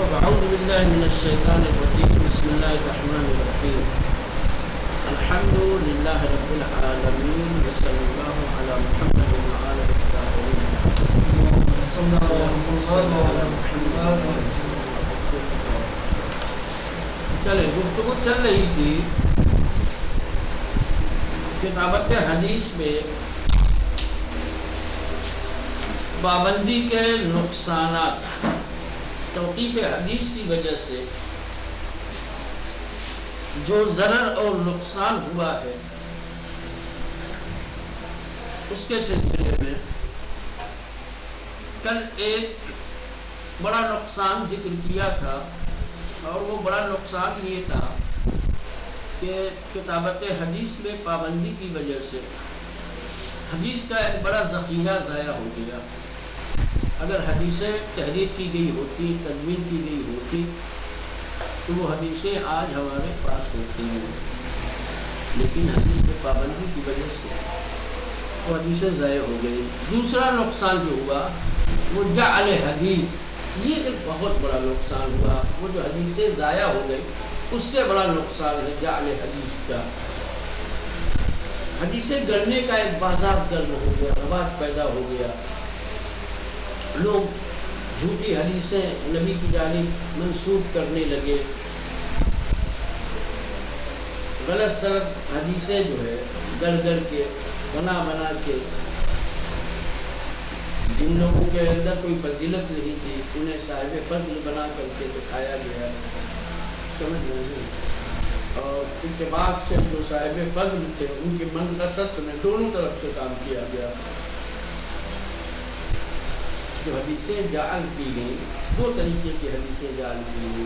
أعوذ بالله من الشيطان الرجيم. بسم الله الرحمن الرحيم. الحمد لله رب العالمين وصلى الله على محمد وعلى الطاهرين. چلے گفتگو چل رہی تھی کتابت حدیث میں پابندی کے نقصانات. توقیف حدیث کی وجہ سے جو ضرر اور نقصان ہوا ہے اس کے سلسلے میں کل ایک بڑا نقصان ذکر کیا تھا، اور وہ بڑا نقصان یہ تھا کہ کتابت حدیث میں پابندی کی وجہ سے حدیث کا ایک بڑا ذخیرہ ضائع ہو گیا. اگر حدیثیں تحریر کی گئی ہوتی، تدوین کی گئی ہوتی تو وہ حدیثیں آج ہمارے پاس ہوتی ہیں، لیکن حدیث میں پابندی کی وجہ سے وہ حدیثیں ضائع ہو گئی. دوسرا نقصان جو ہوا وہ جعل حدیث، یہ ایک بہت بڑا نقصان ہوا. وہ جو حدیثیں ضائع ہو گئی اس سے بڑا نقصان ہے جعل حدیث کا. حدیثیں گڑنے کا ایک بازار گرم ہو گیا، رواج پیدا ہو گیا. لوگ جھوٹی حدیثیں نبی کی جانب منسوب کرنے لگے. غلط سلط حدیثیں جو ہے گڑ گڑ کے بنا کے، جن لوگوں کے اندر کوئی فضیلت نہیں تھی انہیں صاحب فضل بنا کر کے دکھایا گیا. سمجھ نہیں، اور اتفاق سے جو صاحب فضل تھے ان کی منقصت میں دونوں طرف سے کام کیا گیا. جو حدیثیں جعل کی گئی، دو طریقے کی حدیثیں جعل کی گئی.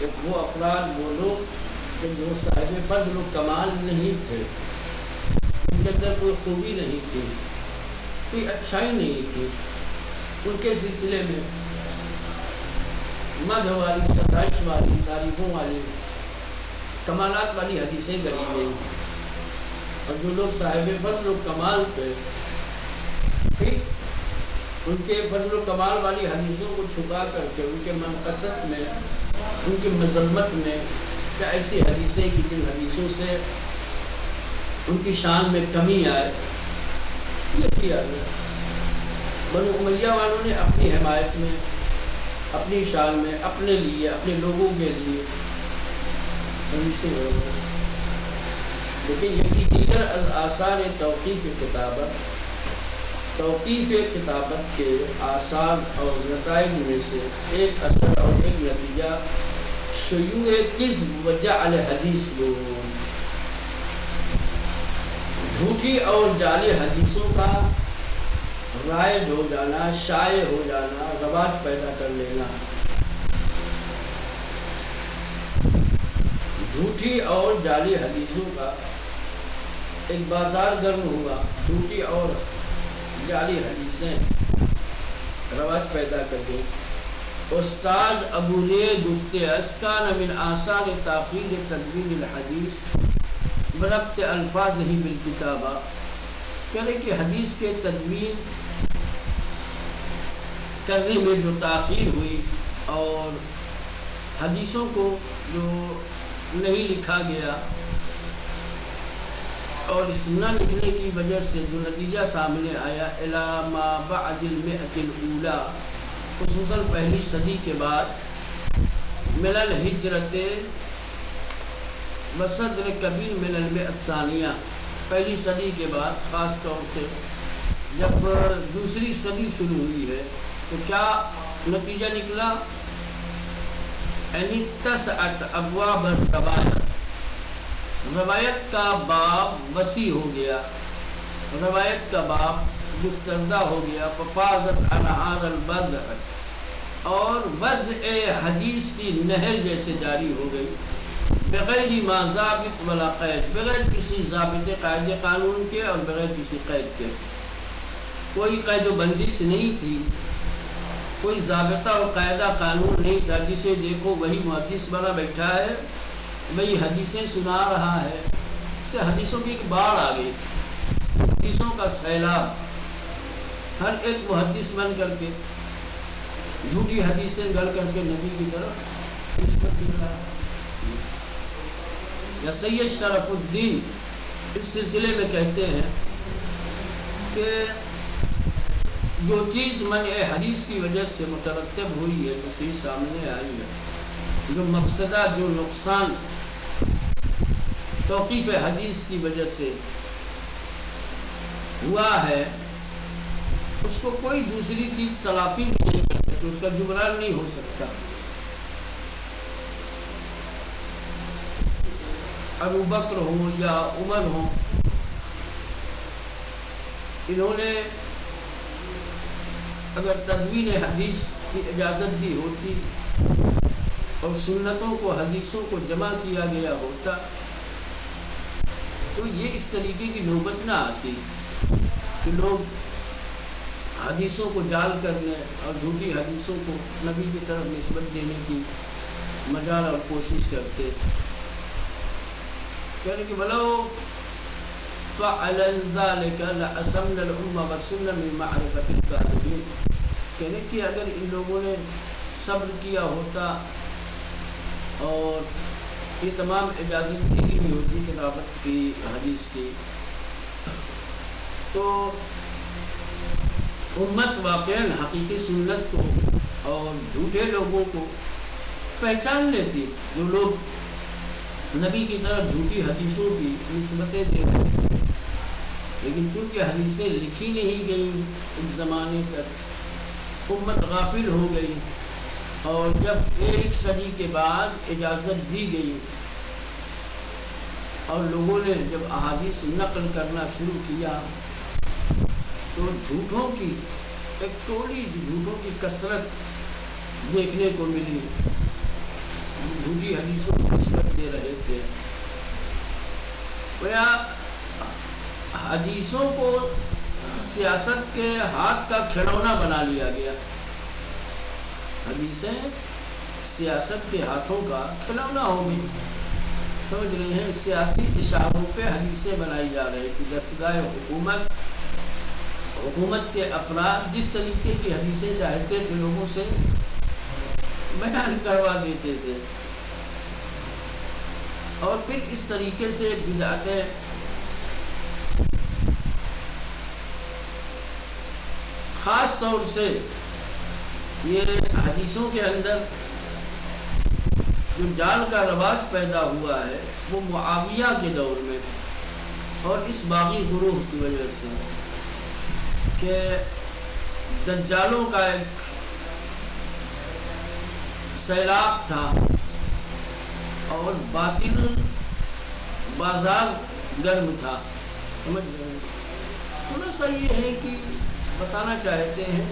ایک وہ افراد، وہ لوگ کہ جو صاحب فضل و کمال نہیں تھے، ان کے اندر کوئی خوبی نہیں تھی، کوئی اچھائی نہیں تھی، ان کے سلسلے میں مدح والی، ستائش والی، تعریفوں والی، کمالات والی حدیثیں گڑھی گئی. اور جو لوگ صاحب فضل و کمال تھے، ان کے فضل و کمال والی حدیثوں کو چھپا کر کے ان کے منقصت میں، ان کی مذمت میں، کہ ایسی حدیثیں کہ جن حدیثوں سے ان کی شان میں کمی آئے، یہ کیا گیا. بنو امیہ والوں نے اپنی حمایت میں، اپنی شان میں، اپنے لیے، اپنے لوگوں کے لیے حدیثیں بنائی. لیکن یکی دیگر از آثار توقیف کتابت، توقیف کتابت کے آثار اور نتائج میں سے ایک اثر اور ایک نتیجہ شیوع کذب و جعل حدیث لوگ، جھوٹی اور جعلی حدیثوں کا رائج ہو جانا، شائع ہو جانا، رواج پیدا کر لینا. جھوٹی اور جعلی حدیثوں کا ایک بازار گرم ہوا. جھوٹی اور جعلی حدیثیں رواج پیدا کر گئی. استاد ابو زید گفتے اسکان من آثار تاخیر تدوین الحدیث بربط الفاظ ہی بالکتابہ، کہنے کہ حدیث کے تدوین کرنے میں جو تاخیر ہوئی اور حدیثوں کو جو نہیں لکھا گیا، اور اس نہ لکھنے کی وجہ سے جو نتیجہ سامنے آیا الی ما بعد المئۃ الاولی، خصوصاً پہلی صدی کے بعد، من الہجرت وصدر کبیر من المئۃ الثانیہ، پہلی صدی کے بعد، خاص طور سے جب دوسری صدی شروع ہوئی ہے تو کیا نتیجہ نکلا؟ یعنی تسعت ابواب الروایت، روایت کا باب وسیع ہو گیا، روایت کا باب گستردہ ہو گیا. ففاضت انہار البدر، اور وضع حدیث کی نہر جیسے جاری ہو گئی. بغیر ما ضابط ولا قید، بغیر کسی ضابط قاعدے قانون کے اور بغیر کسی قید کے. کوئی قید و بندش نہیں تھی، کوئی ضابطہ اور قاعدہ قانون نہیں تھا. جسے دیکھو وہی محدث بنا بیٹھا ہے، وہی حدیثیں سنا رہا ہے. اس سے حدیثوں کی ایک باڑھ آ گئی، حدیثوں کا سیلاب. ہر ایک محدث بن کر کے جھوٹی حدیثیں گڑھ کر کے نبی کی طرف نسبت دے رہا ہے. یا سید شرف الدین اس سلسلے میں کہتے ہیں کہ جو چیز منع حدیث کی وجہ سے مترتب ہوئی ہے، جو چیز سامنے آئی ہے، جو مفسدہ، جو نقصان توقیف حدیث کی وجہ سے ہوا ہے، اس کو کوئی دوسری چیز تلافی نہیں کر سکتی، اس کا جبران نہیں ہو سکتا. ابو بکر ہو یا عمر ہو، انہوں نے اگر تدوین حدیث کی اجازت دی ہوتی اور سنتوں کو، حدیثوں کو جمع کیا گیا ہوتا تو یہ اس طریقے کی نوبت نہ آتی کہ لوگ حدیثوں کو جعل کرنے اور جھوٹی حدیثوں کو نبی کی طرف نسبت دینے کی مجال اور کوشش کرتے. کہنے کہ بلو فعلن ذلك لأسمن الأمة والسنة من معرفة الكاذبين. کہنے کہ اگر ان لوگوں نے صبر کیا ہوتا اور یہ تمام اجازت دی گئی ہوتی کتابت کی، حدیث کی، تو امت واقعاً حقیقی سنت کو اور جھوٹے لوگوں کو پہچان لیتی. جو لوگ نبی کی طرف جھوٹی حدیثوں کی نسبتیں دے رہے ہیں، لیکن چونکہ حدیثیں لکھی نہیں گئیں اس زمانے تک، امت غافل ہو گئی، اور جب ایک صدی کے بعد اجازت دی گئی اور لوگوں نے جب احادیث نقل کرنا شروع کیا تو جھوٹوں کی ایک ٹولی، جھوٹوں کی کثرت دیکھنے کو ملی، جھوٹی حدیثوں کو نسبت دے رہے تھے. گویا حدیثوں کو سیاست کے ہاتھ کا کھلونا بنا لیا گیا. حدیثیں سیاست کے ہاتھوں کا کھلونا ہو گئی. سمجھ رہے ہیں؟ سیاسی اشاروں پہ حدیثیں بنائی جا رہی کہ دستگاہ حکومت کے افراد جس طریقے کی حدیثیں چاہتے تھے لوگوں سے بیان کروا دیتے تھے، اور پھر اس طریقے سے بدعتیں خاص طور سے یہ حدیثوں کے اندر جو جال کا رواج پیدا ہوا ہے وہ معاویہ کے دور میں، اور اس باغی گروہ کی وجہ سے کہ دجالوں کا ایک سیلاب تھا اور باطل بازار گرم تھا. سمجھ رہے ہیں؟ تھوڑا سا یہ ہے کہ بتانا چاہتے ہیں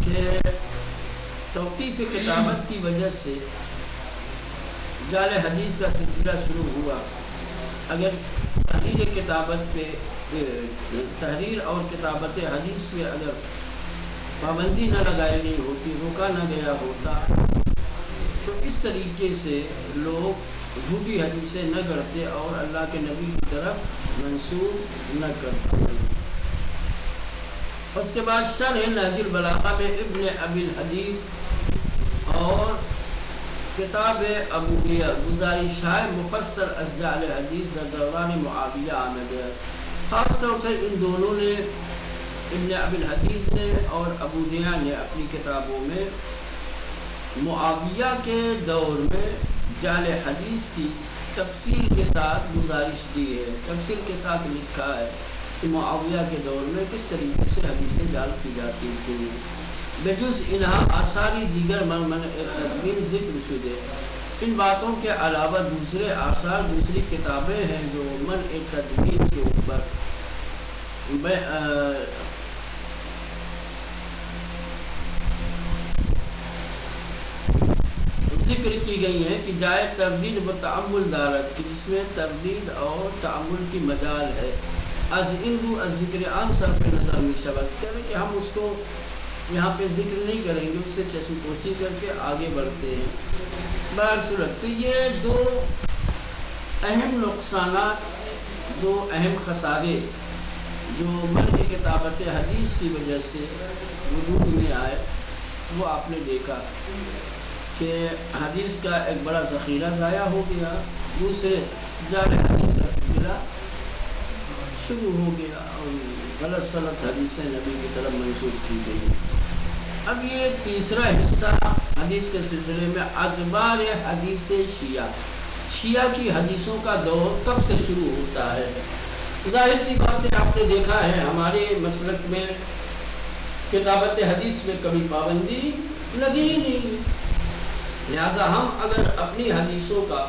کہ توقیف کتابت کی وجہ سے جعل حدیث کا سلسلہ شروع ہوا. اگر تحریر کتابت پہ، تحریر اور کتابت حدیث پہ اگر پابندی نہ لگائی گئی ہوتی، روکا نہ گیا ہوتا، تو اس طریقے سے لوگ جھوٹی حدیثیں نہ کرتے اور اللہ کے نبی کی طرف منسوب نہ کرتے. اس کے بعد شرح نہج البلاغہ میں ابن ابی الحدید اور کتاب ابویہ گزارش ہے مفسر از جعل حدیث در دوران معاویہ آمد ہے. خاص طور سے ان دونوں نے، ابن ابی الحدید نے اور ابویہ نے، اپنی کتابوں میں معاویہ کے دور میں جعل حدیث کی تفصیل کے ساتھ گزارش دی ہے، تفصیل کے ساتھ لکھا ہے کہ معاویہ کے دور میں کس طریقے سے حدیثیں جعل کی جاتی تھیں. بجز انہا آثاری دیگر من تدوین ذکر شدے. ان باتوں کے علاوہ دوسرے آثار، دوسری کتابیں ہیں جو منع تدوین کے اوپر ذکر کی گئی ہیں کہ جائے تردید و تعمل دارت، کہ جس میں تردید اور تعمل کی مجال ہے. از اندو از ذکر آن صرف نظر میں شبت، کہتے ہیں کہ ہم اس کو یہاں پہ ذکر نہیں کریں گے، اس سے چشم پوشی کر کے آگے بڑھتے ہیں. بہرصورت تو یہ دو اہم نقصانات، دو اہم خسارے جو منع کتابت حدیث کی وجہ سے وجود میں آئے، وہ آپ نے دیکھا کہ حدیث کا ایک بڑا ذخیرہ ضائع ہو گیا، دوسرے جعل حدیث کا سلسلہ شروع ہو گیا اور غلط سلط حدیثیں نبی کی طرف منسوخ کی گئی۔ اب یہ تیسرا حصہ حدیث کے سلسلے میں ادبار حدیث شیعہ کی حدیثوں کا دور کب سے شروع ہوتا ہے۔ ظاہر سی بات ہے، آپ نے دیکھا ہے ہمارے مسلک میں کتابت حدیث میں کبھی پابندی لگی ہی نہیں، لہذا ہم اگر اپنی حدیثوں کا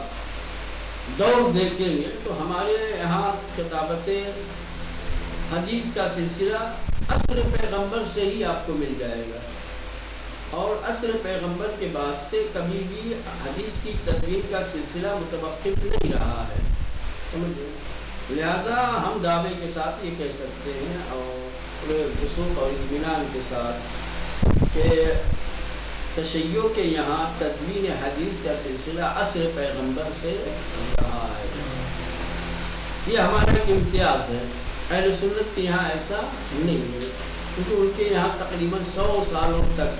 دور دیکھیں گے تو ہمارے یہاں کتابت حدیث کا سلسلہ عصر پیغمبر سے ہی آپ کو مل جائے گا، اور عصر پیغمبر کے بعد سے کبھی بھی حدیث کی تدوین کا سلسلہ متوقف نہیں رہا ہے، سمجھے؟ لہذا ہم دعوے کے ساتھ یہ کہہ سکتے ہیں اور پورے وثوق اور اطمینان کے ساتھ کہ تشیع کے یہاں تدوین حدیث کا سلسلہ عصر پیغمبر سے رہا ہے۔ یہ ہمارا ایک امتیاز ہے، اہل سنت کے یہاں ایسا نہیں ہے، کیونکہ ان کے یہاں تقریباً 100 سالوں تک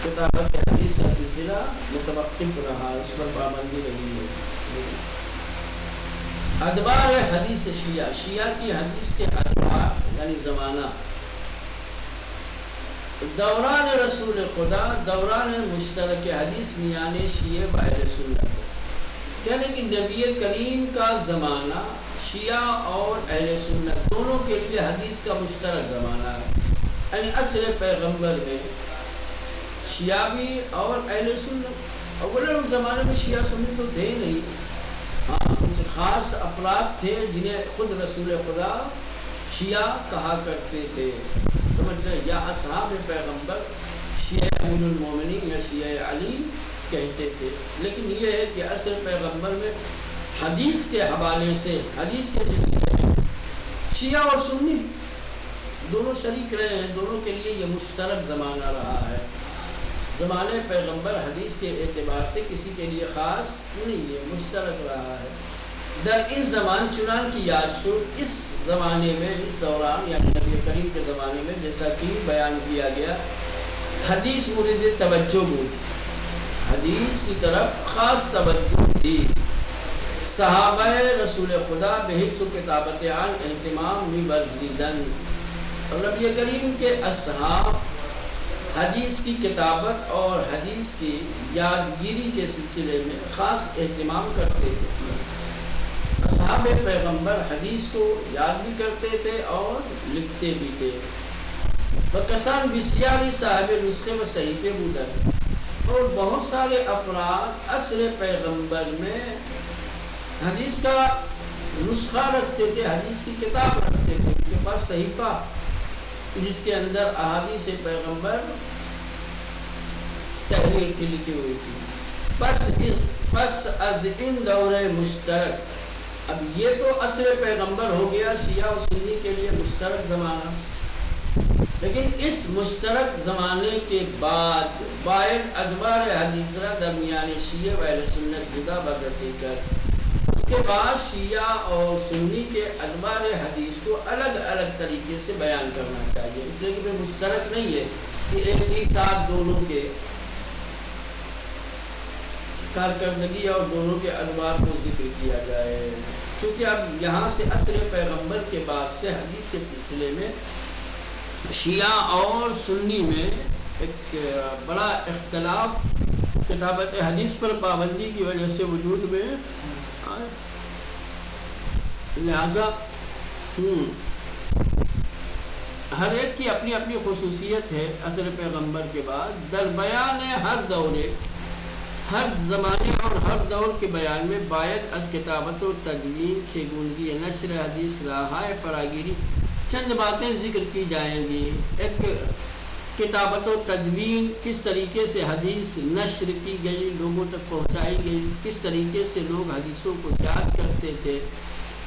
کتابت حدیث کا سلسلہ متوقف رہا، اس پر پابندی رہی ہے۔ ادوار حدیث شیعہ کی حدیث کے ادوار یعنی زمانہ، دوران رسول خدا، دوران مشترک حدیث میان شیعہ و اہل سنت، یعنی کہ نبی کریم کا زمانہ شیعہ اور اہل سنت دونوں کے لیے حدیث کا مشترک زمانہ ہے، یعنی عصر پیغمبر میں شیعہ بھی اور اہل سنت، اولا اس زمانے میں شیعہ سنی تو تھے نہیں، ہاں کچھ خاص افراد تھے جنہیں خود رسول خدا شیعہ کہا کرتے تھے، سمجھ لیں، یا اصحاب پیغمبر شیعہ امیر المومنین یا شیعہ علی کہتے تھے، لیکن یہ ہے کہ عصر پیغمبر میں حدیث کے حوالے سے، حدیث کے سلسلے میں شیعہ اور سنی دونوں شریک رہے ہیں، دونوں کے لیے یہ مشترک زمانہ رہا ہے۔ زمانے پیغمبر حدیث کے اعتبار سے کسی کے لیے خاص نہیں ہے، مشترک رہا ہے۔ در اس زمان چنان کی یاد شد، اس زمانے میں، اس دوران یعنی نبی کریم کے زمانے میں، جیسا کہ بیان کیا گیا، حدیث مورد توجہ بود، حدیث کی طرف خاص توجہ تھی، صحابہ رسول خدا بحفظ و کتابت عن اہتمام می‌ورزیدند، اور نبی کریم کے اصحاب حدیث کی کتابت اور حدیث کی یادگیری کے سلسلے میں خاص اہتمام کرتے تھے۔ اصحاب پیغمبر حدیث کو یاد بھی کرتے تھے اور لکھتے بھی تھے۔ کسان بسیاری صاحب نسخے و صحیفے بودند، اور بہت سارے افراد عصر پیغمبر میں حدیث کا نسخہ رکھتے تھے، حدیث کی کتاب رکھتے تھے، ان کے پاس صحیفہ جس کے اندر احادیث پیغمبر تحریر کی لکھی ہوئی تھی۔ پس از ان دور مشترک، اب یہ تو عصر پیغمبر ہو گیا شیعہ و سنی کے لیے مشترک زمانہ، لیکن اس مشترک زمانے کے بعد باید ادوار حدیثہ درمیان شیعہ و اہل سنت جدا بررسی کر، اس کے بعد شیعہ اور سنی کے ادوار حدیث کو الگ الگ طریقے سے بیان کرنا چاہیے، اس لیے کہ مشترک نہیں ہے کہ ایک ہی ساتھ دونوں کے کارکردگی اور دونوں کے ادوار کو ذکر کیا جائے، کیونکہ اب یہاں سے عصر پیغمبر کے بعد سے حدیث کے سلسلے میں شیعہ اور سنی میں ایک بڑا اختلاف کتابت حدیث پر پابندی کی وجہ سے وجود میں آئے، لہذا ہر ایک کی اپنی اپنی خصوصیت ہے۔ عصر پیغمبر کے بعد در بیان ہر دورے، ہر زمانے اور ہر دور کے بیان میں باید از کتابت و تدوین، چگونگی نشر حدیث، راہائے فراگیری چند باتیں ذکر کی جائیں گی۔ ایک کتابت و تدوین، کس طریقے سے حدیث نشر کی گئی، لوگوں تک پہنچائی گئی، کس طریقے سے لوگ حدیثوں کو یاد کرتے تھے،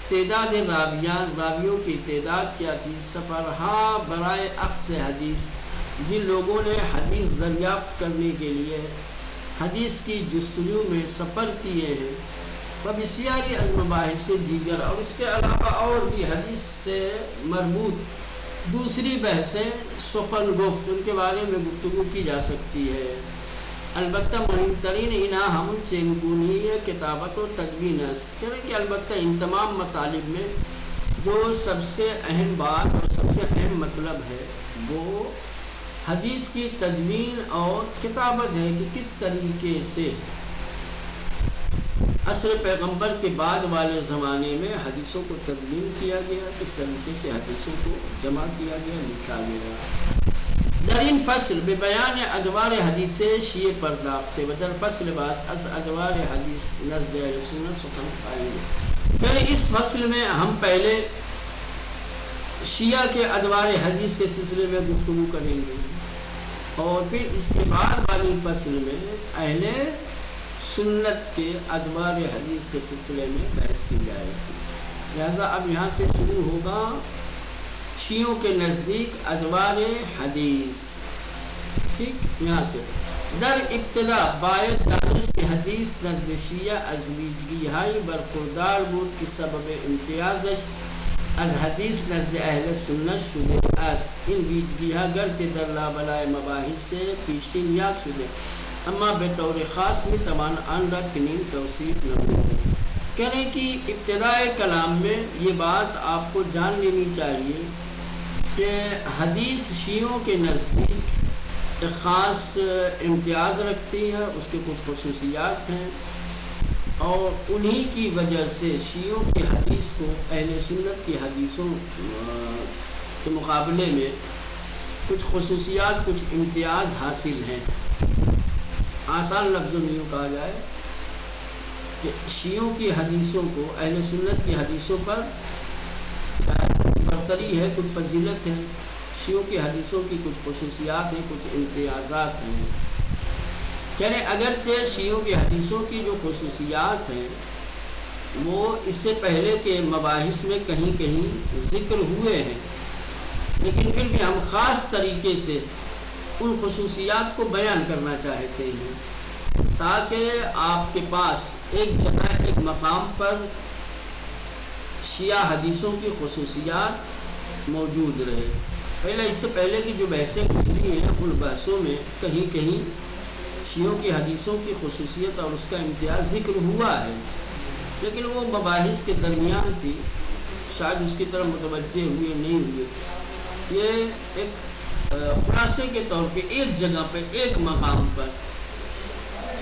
تعداد راویوں کی تعداد کیا تھی، سفرہا برائے اخذ حدیث، جن لوگوں نے حدیث دریافت کرنے کے لیے حدیث کی جستجو میں سفر کیے ہیں، و بسیاری از مباحث دیگر، اور اس کے علاوہ اور بھی حدیث سے مربوط دوسری بحثیں سخن گفت، ان کے بارے میں گفتگو کی جا سکتی ہے. البتہ مهم ترین انہا ہم چنگونی کتابت و تدوین است، کہ البتہ ان تمام مطالب میں جو سب سے اہم بات اور سب سے اہم مطلب ہے وہ حدیث کی تدوین اور کتابت ہے، کہ کس طریقے سے عصر پیغمبر کے بعد والے زمانے میں حدیثوں کو تدوین کیا گیا، کس طریقے سے حدیثوں کو جمع کیا گیا، لکھا گیا. در این فصل به بیان ادوار حدیث شیعه پرداخته و در فصل بعد از ادوار حدیث نزد اہل سنت سخن خواهیم گفت. یعنی اس فصل میں ہم پہلے شیعہ کے ادوار حدیث کے سلسلے میں گفتگو کریں گے، اور پھر اس کے بعد والی فصل میں اہل سنت کے ادوار حدیث کے سلسلے میں بحث کی جائے گی. لہذا اب یہاں سے شروع ہوگا شیعوں کے نزدیک ادوار حدیث. ٹھیک، یہاں سے در ابتدا باید دانست که حدیث نزد شیعه از ویژگی‌های برخوردار بود که سبب امتیازش از حدیث نزد اهل سنت شده است. این ویژگی‌ها گرچه در لابلای مباحث پیشین یاد شده، اما به طور خاص میتوان آن را چنین توصیف نمود. کہنے کی ابتدائے کلام میں یہ بات آپ کو جان لینی چاہیے کہ حدیث شیعوں کے نزدیک ایک خاص امتیاز رکھتی ہے، اس کے کچھ خصوصیات ہیں، اور انہی کی وجہ سے شیعوں کی حدیث کو اہل سنت کی حدیثوں کے مقابلے میں کچھ خصوصیات، کچھ امتیاز حاصل ہیں. آسان لفظوں میں یوں کہا جائے کہ شیعوں کی حدیثوں کو اہل سنت کی حدیثوں پر برتری ہے، کچھ فضیلت ہے. شیعوں کی حدیثوں کی کچھ خصوصیات ہیں، کچھ امتیازات ہیں. یعنی اگرچہ شیعوں کی حدیثوں کی جو خصوصیات ہیں وہ اس سے پہلے کے مباحث میں کہیں کہیں ذکر ہوئے ہیں، لیکن پھر بھی ہم خاص طریقے سے ان خصوصیات کو بیان کرنا چاہتے ہیں تاکہ آپ کے پاس ایک جگہ، ایک مقام پر شیعہ حدیثوں کی خصوصیات موجود رہے. پہلے اس سے پہلے کی جو بحثیں گزری ہیں ان بحثوں میں کہیں کہیں شیعوں کی حدیثوں کی خصوصیت اور اس کا امتیاز ذکر ہوا ہے، لیکن وہ مباحث کے درمیان تھی، شاید اس کی طرف متوجہ ہوئے نہیں ہوئے. یہ ایک خلاصے کے طور پہ ایک جگہ پہ، ایک مقام پر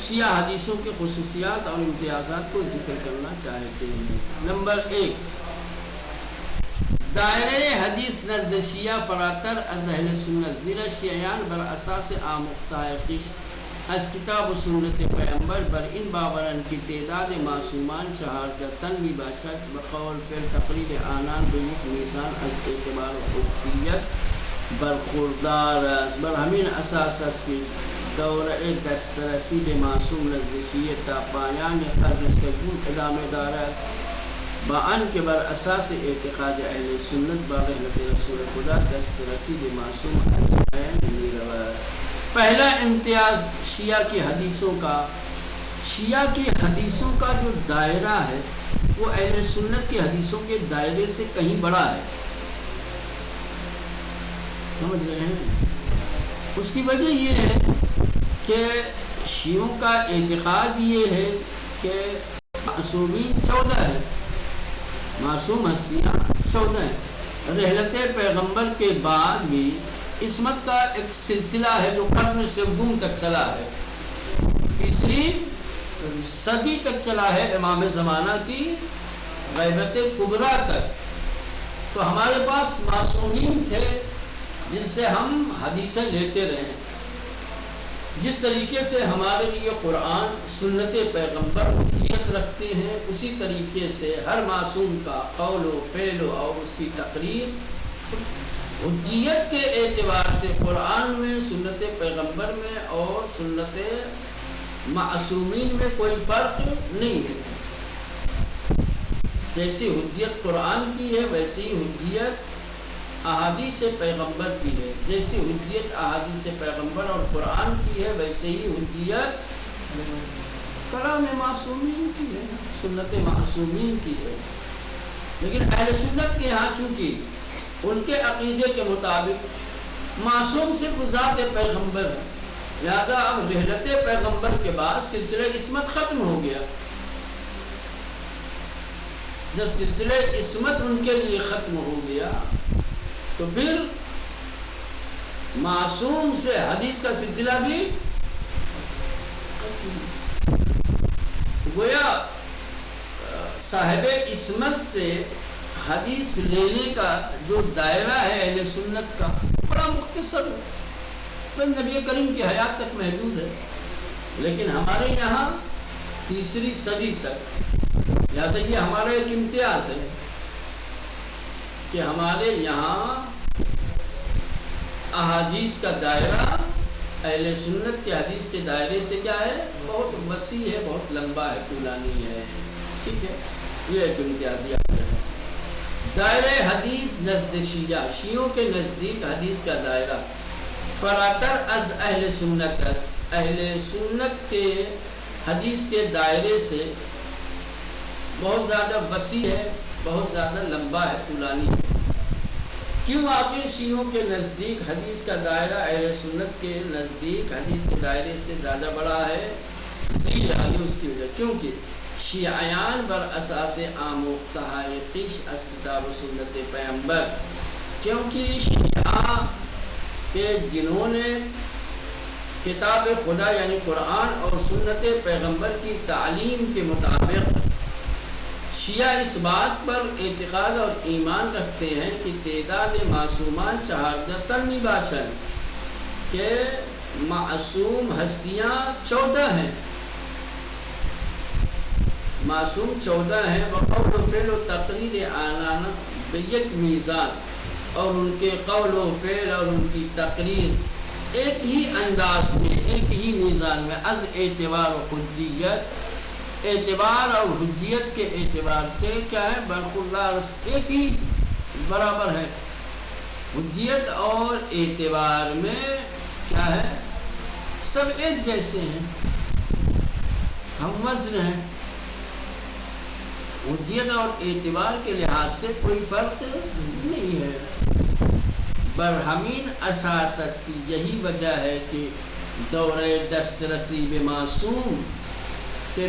شیعہ حدیثوں کی خصوصیات اور امتیازات کو ذکر کرنا چاہتے ہیں. نمبر 1، دائره حدیث نزد شیعه فراتر از اهل سنت، زیرا شیعیان بر اساس آموخته‌های خویش از کتاب و سنت پیامبر بر این باورند که تعداد معصومان 14 تن میباشد و قول فعل تقریر آنان به یک میزان از اعتبار قدسیت برخوردار است. بر همین اساس است که دوره دسترسی به معصوم نزد شیعه تا پایان قرن سوم ادامه دارد، با آن که بر اساس اعتقاد اہل سنت با رحمت رسول خدا دسترسی به معصوم از بین میرود. پہلا امتیاز شیعہ کی حدیثوں کا، شیعہ کی حدیثوں کا جو دائرہ ہے وہ اہل سنت کی حدیثوں کے دائرے سے کہیں بڑا ہے. سمجھ رہے ہیں؟ اس کی وجہ یہ ہے کہ شیعوں کا اعتقاد یہ ہے کہ معصومین 14 ہے، معصوم ہستیاں 14 ہیں. رحلت پیغمبر کے بعد بھی عصمت کا ایک سلسلہ ہے جو قرن سوم تک چلا ہے، تیسری صدی تک چلا ہے، امام زمانہ کی غیبت کبریٰ تک. تو ہمارے پاس معصومین تھے جن سے ہم حدیثیں لیتے رہے. جس طریقے سے ہمارے لیے قرآن، سنت پیغمبر حجیت رکھتے ہیں، اسی طریقے سے ہر معصوم کا قول و فعل اور اس کی تقریر حجیت کے اعتبار سے قرآن میں، سنت پیغمبر میں اور سنت معصومین میں کوئی فرق نہیں ہے. جیسی حجیت قرآن کی ہے ویسی حجیت احادیث پیغمبر کی ہے، جیسی حجیت احادیث پیغمبر اور قرآن کی ہے ویسے ہی حجیت کلام معصومین کی ہے، سنت معصومین کی ہے. لیکن اہل سنت کے ہاں چونکہ ان کے عقیدے کے مطابق معصوم صرف ذات پیغمبر ہے، لہذا اب رحلت پیغمبر کے بعد سلسلہ عصمت ختم ہو گیا۔ جب سلسلہ عصمت ان کے لیے ختم ہو گیا تو پھر معصوم سے حدیث کا سلسلہ بھی گویا صاحب عصمت سے حدیث لینے کا جو دائرہ ہے اہل سنت کا بڑا مختصر ہے، بس نبی کریم کی حیات تک محدود ہے۔ لیکن ہمارے یہاں تیسری صدی تک، لہٰذا یہ ہمارا ایک امتیاز ہے کہ ہمارے یہاں احادیث کا دائرہ اہل سنت کے حدیث کے دائرے سے کیا ہے، بہت وسیع ہے، بہت لمبا ہے، طولانی ہے، ٹھیک ہے، یہ ایک امتیاز یاد ہے۔ دائرہ حدیث نزد شیعہ، شیعوں کے نزدیک حدیث کا دائرہ فراتر از اہل سنت، اہل سنت کے حدیث کے دائرے سے بہت زیادہ وسیع ہے، بہت زیادہ لمبا ہے، طولانی ہے۔ کیوں آخر شیعوں کے نزدیک حدیث کا دائرہ اہل سنت کے نزدیک حدیث کے دائرے سے زیادہ بڑا ہے؟ ذیل آگے اس کی وجہ، کیونکہ شیعیان بر اساس آموختہ خیش از کتاب و سنت پیغمبر، کیونکہ شیعہ کے جنہوں نے کتاب خدا یعنی قرآن اور سنت پیغمبر کی تعلیم کے مطابق شیعہ اس بات پر اعتقاد اور ایمان رکھتے ہیں کہ تعداد معصومان شہادتاً میباشن، کہ معصوم ہستیاں 14 ہیں، معصوم 14 ہیں، وقول و فعل و تقریر آنانا بیک میزان، اور ان کے قول و فعل اور ان کی تقریر ایک ہی انداز میں، ایک ہی میزان میں، از اعتبار و حجیت، اعتبار اور حجیت کے اعتبار سے کیا ہے، برخوردار ایک ہی برابر ہے، حجیت اور اعتبار میں کیا ہے، سب ایک جیسے ہیں، ہم وزن ہیں، حجیت اور اعتبار کے لحاظ سے کوئی فرق نہیں ہے۔ برہمین اساس کی یہی وجہ ہے کہ دورہ دسترسی بے معصوم، کہ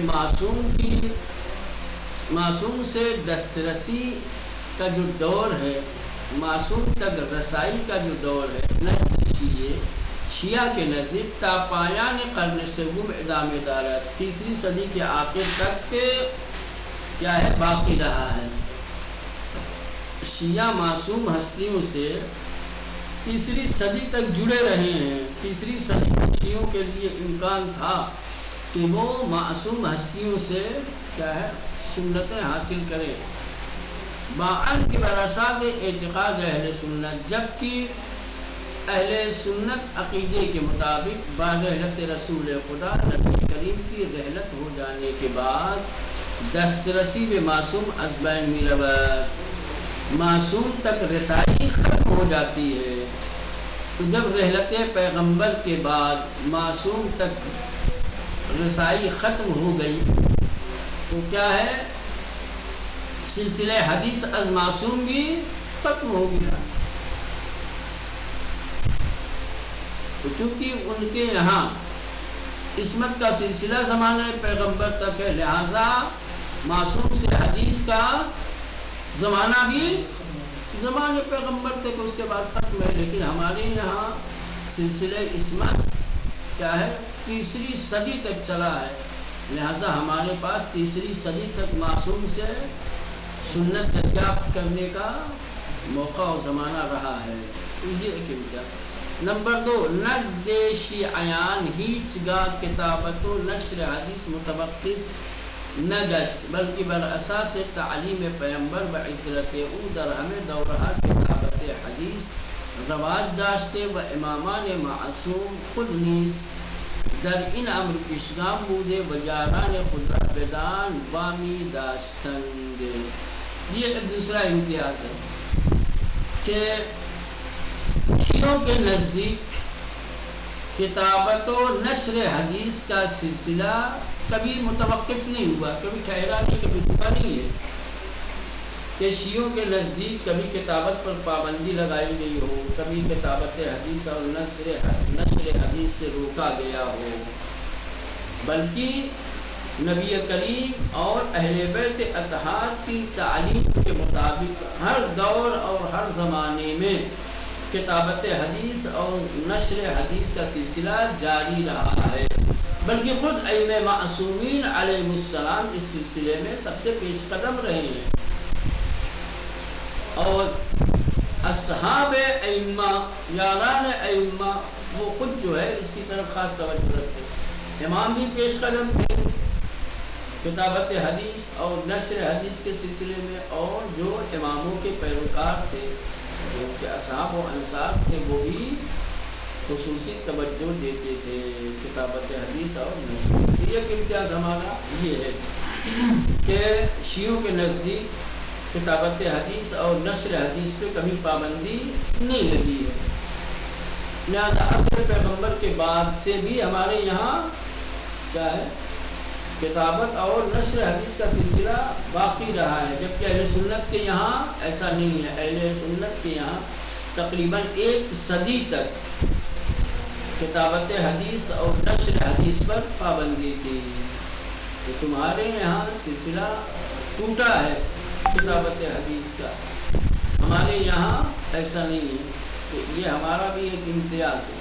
معصوم سے دسترسی کا جو دور ہے، معصوم تک رسائی کا جو دور ہے، نزد شیعہ کے نزدیک تا پایان قرن سوم ادامے دارا، تیسری صدی کے آخر تک کیا ہے، باقی رہا ہے۔ شیعہ معصوم ہستیوں سے تیسری صدی تک جڑے رہے ہیں۔ تیسری صدی میں شیعوں کے لیے امکان تھا کہ وہ معصوم ہستیوں سے کیا ہے، سنتیں حاصل کریں، باعث کے براساس اعتقاد اہل سنت، جبکہ اہل سنت عقیدے کے مطابق بعد رحلت رسول خدا نبی کریم کی رحلت ہو جانے کے بعد دسترسی بے معصوم از بین میرود، معصوم تک رسائی ختم ہو جاتی ہے۔ تو جب رحلت پیغمبر کے بعد معصوم تک رسائی ختم ہو گئی تو کیا ہے، سلسلہ حدیث از معصوم بھی ختم ہو گیا۔ تو چونکہ ان کے یہاں عصمت کا سلسلہ زمانہ پیغمبر تک ہے، لہذا معصوم سے حدیث کا زمانہ بھی زمانے پیغمبر تک اس کے بعد ختم ہے۔ لیکن ہمارے یہاں سلسلہ عصمت کیا ہے، تیسری صدی تک چلا ہے، لہذا ہمارے پاس تیسری صدی تک معصوم سے سنت دریافت کرنے کا موقع اور زمانہ رہا ہے۔ یہ ایک امتیاز۔ نمبر 2، نزد شیعیان ہیچ گاہ کتابت و نشر حدیث متوقف نہ گشت، بلکہ بر اساس تعلیم پیغمبر و عطرت او در ہمیں دورہ کتابت حدیث رواج داشتے و امامان معصوم خود نیز در این امر پیشگام بوده و یاران خود را بدان وامی داشتند۔ یہ ایک دوسرا امتیاز ہے کہ شیعوں کے نزدیک کتابت و نشر حدیث کا سلسلہ کبھی متوقف نہیں ہوا، کبھی ٹھہرا نہیں، کبھی رکا نہیں ہے، کہ شیعوں کے نزدیک کبھی کتابت پر پابندی لگائی گئی ہو، کبھی کتابت حدیث اور نشر حدیث سے روکا گیا ہو، بلکہ نبی کریم اور اہل بیت اطہار کی تعلیم کے مطابق ہر دور اور ہر زمانے میں کتابت حدیث اور نشر حدیث کا سلسلہ جاری رہا ہے، بلکہ خود ائمہ معصومین علیہ السلام اس سلسلے میں سب سے پیش قدم رہے ہیں، اور اصحاب ائمہ یاران ائمہ وہ خود جو ہے اس کی طرف خاص توجہ رکھتے ہیں۔ امام بھی پیش قدم تھے کتابت حدیث اور نشر حدیث کے سلسلے میں، اور جو اماموں کے پیروکار تھے، جو ان کے اصحاب و انصار تھے، وہ بھی خصوصی توجہ دیتے تھے کتابت حدیث اور نشر۔ ایک امتیاز ہمارا یہ ہے کہ شیعوں کے نزدیک کتابت حدیث اور نشر حدیث پہ کبھی پابندی نہیں لگی ہے، لہذا عصر پیغمبر کے بعد سے بھی ہمارے یہاں کیا ہے، کتابت اور نشر حدیث کا سلسلہ باقی رہا ہے، جبکہ اہل سنت کے یہاں ایسا نہیں ہے۔ اہل سنت کے یہاں تقریباً 1 صدی تک کتابت حدیث اور نشر حدیث پر پابندی تھی، تو تمہارے یہاں سلسلہ ٹوٹا ہے کتابت حدیث کا، ہمارے یہاں ایسا نہیں ہے، تو یہ ہمارا بھی ایک امتیاز ہے۔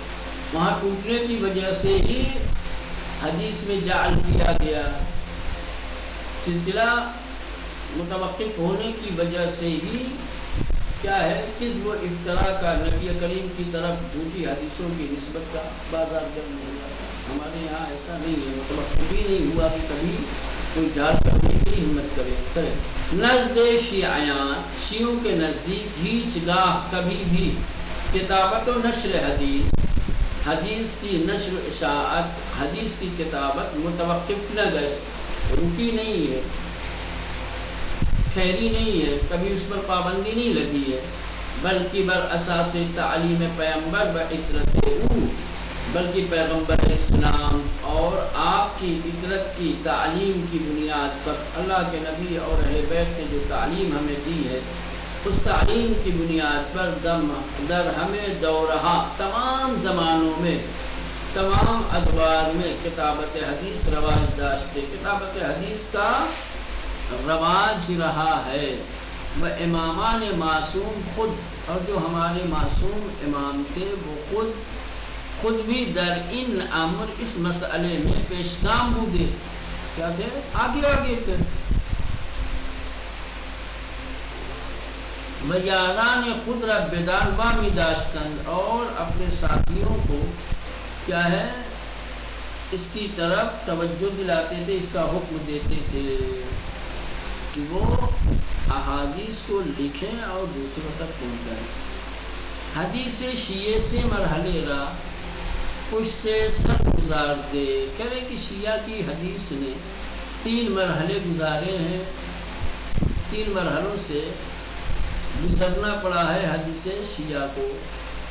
وہاں ٹوٹنے کی وجہ سے ہی حدیث میں جعل کیا گیا، سلسلہ متوقف ہونے کی وجہ سے ہی کیا ہے، کذب و افتراء کا، نبی کریم کی طرف جھوٹی حدیثوں کی نسبت کا بازار گرم ہو جاتا۔ ہمارے یہاں ایسا نہیں ہے، متوقف بھی نہیں ہوا کہ کبھی کوئی جھاڑ کرنے کی ہمت کرے۔ چلے نزد شیعیان، شیعوں کے نزدیک ہیچ گاہ کبھی بھی کتابت و نشر حدیث، حدیث کی نشر و اشاعت، حدیث کی کتابت متوقف نہ گئے، رکی نہیں ہے، ٹھہری نہیں ہے، کبھی اس پر پابندی نہیں لگی ہے، بلکہ بر اساس تعلیم پیغمبر و عطرت او، بلکہ پیغمبر اسلام اور آپ کی عطرت کی تعلیم کی بنیاد پر، اللہ کے نبی اور اہل بیت نے جو تعلیم ہمیں دی ہے، اس تعلیم کی بنیاد پر در ہمیں دورہا تمام زمانوں میں، تمام ادوار میں کتابت حدیث رواج داشتے، کتابت حدیث کا رواج رہا ہے۔ وہ امامان معصوم خود، اور جو ہمارے معصوم امام تھے وہ خود بھی در ان امر، اس مسئلے میں پیشگام بودے، کیا تھے، آگے تھے۔ یاران خود را بدان وامی داشتن، اور اپنے ساتھیوں کو کیا ہے، اس کی طرف توجہ دلاتے تھے، اس کا حکم دیتے تھے کہ وہ احادیث کو لکھیں اور دوسروں تک پہنچائیں۔ حدیث شیعہ سے مرحلے را پشت سے سر گزار دے، کہہ رہے کہ شیعہ کی حدیث نے 3 مرحلے گزارے ہیں، 3 مرحلوں سے گزرنا پڑا ہے حدیث شیعہ کو،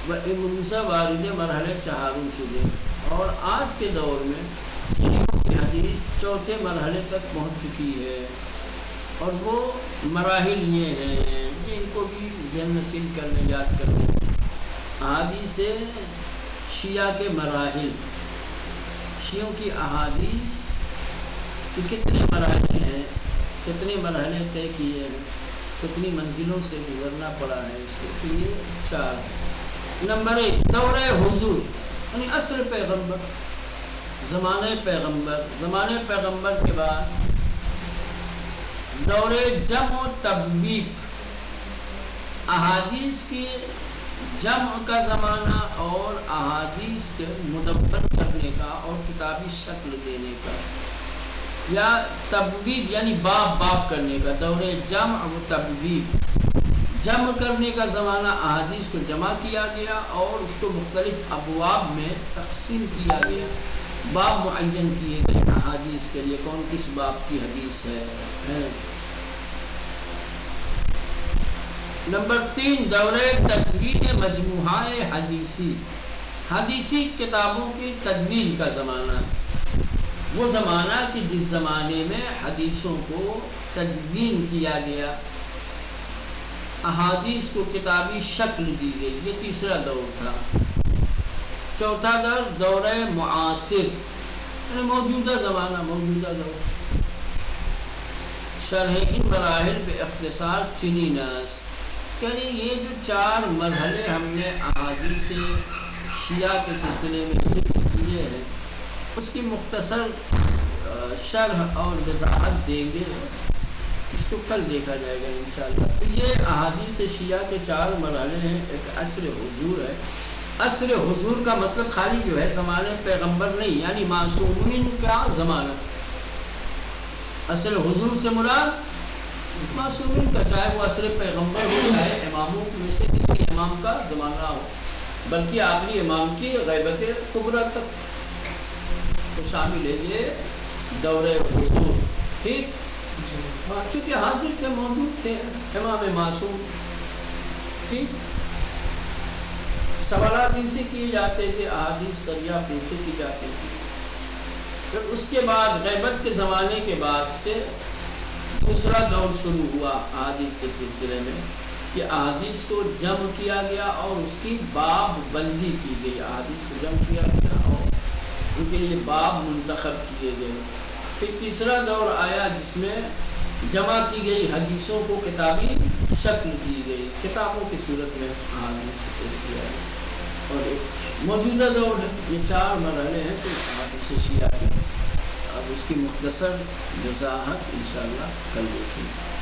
وہ امروزہ وارد مرحلے 4 شدے، اور آج کے دور میں شیعوں کی حدیث 4تھے مرحلے تک پہنچ چکی ہے، اور وہ مراحل یہ ہیں، یہ ان کو بھی ذہن نشین کرنے، یاد کرنے۔ احادیث شیعہ کے مراحل، شیعوں کی احادیث کہ کتنے مراحل ہیں، کتنے مرحلے طے کیے ہیں، کتنی منزلوں سے گزرنا پڑا ہے، اس کے لیے 4۔ نمبر 1 دور حضور، یعنی عصر پیغمبر، زمانہ پیغمبر کے بعد دور جمع و تبویب، احادیث کی جمع کا زمانہ اور احادیث کے مدون کرنے کا اور کتابی شکل دینے کا، یا تبویب یعنی باب کرنے کا، دور جمع و تبویب، جمع کرنے کا زمانہ، احادیث کو جمع کیا گیا اور اس کو مختلف ابواب میں تقسیم کیا گیا، باب معین کیے گئے احادیث کے لیے، کون کس باب کی حدیث ہے۔ نمبر 3 دور تدوین مجموعہ حدیثی کتابوں کی تدوین کا زمانہ، وہ زمانہ کہ جس زمانے میں حدیثوں کو تدوین کیا گیا، احادیث کو کتابی شکل دی گئی، یہ تیسرا دور تھا۔ چوتھا دور معاصر، یعنی موجودہ زمانہ، موجودہ دور۔ شرح ان مراحل بے اختصار چینی ناس، یعنی یہ جو 4 مرحلے ہم نے احادیث شیعہ کے سلسلے میں ذکر کیے ہیں، اس کی مختصر شرح اور وضاحت دیں گے، اس کو کل دیکھا جائے گا انشاءاللہ۔ تو یہ احادیث شیعہ کے 4 مرحلے ہیں۔ ایک عصر حضور ہے۔ عصر حضور کا مطلب خالی جو ہے زمانے پیغمبر نہیں، یعنی معصومین کا زمانہ۔ عصر حضور سے مراد معصومین کا، چاہے وہ عصر پیغمبر ہو، چاہے اماموں میں سے کسی امام کا زمانہ ہو، بلکہ آخری امام کی غیبت کبریٰ تک تو شامل ہے یہ دور حضور۔ ٹھیک، چونکہ حاضر تھے، موجود تھے امام معصوم۔ ٹھیک، سوالات ان سے کیے جاتے تھے، احادیث دریافت ان سے کی جاتی تھی۔ پھر اس کے بعد غیبت کے زمانے کے بعد سے دوسرا دور شروع ہوا احادیث کے سلسلے میں، کہ احادیث کو جمع کیا گیا اور اس کی باب بندی کی گئی۔ احادیث کو جمع کیا گیا اور ان کے لیے باب منتخب کیے گئے۔ پھر تیسرا دور آیا جس میں جمع کی گئی حدیثوں کو کتابی شکل دی گئی، کتابوں کی صورت میں احادیث کو پیش کیا گیا۔ اور ایک موجودہ دور ہے۔ یہ 4 مرحلے ہیں تو احادیث شیعہ کے، اب اس کی مختصر وضاحت انشاءاللہ کل دیکھیں گے۔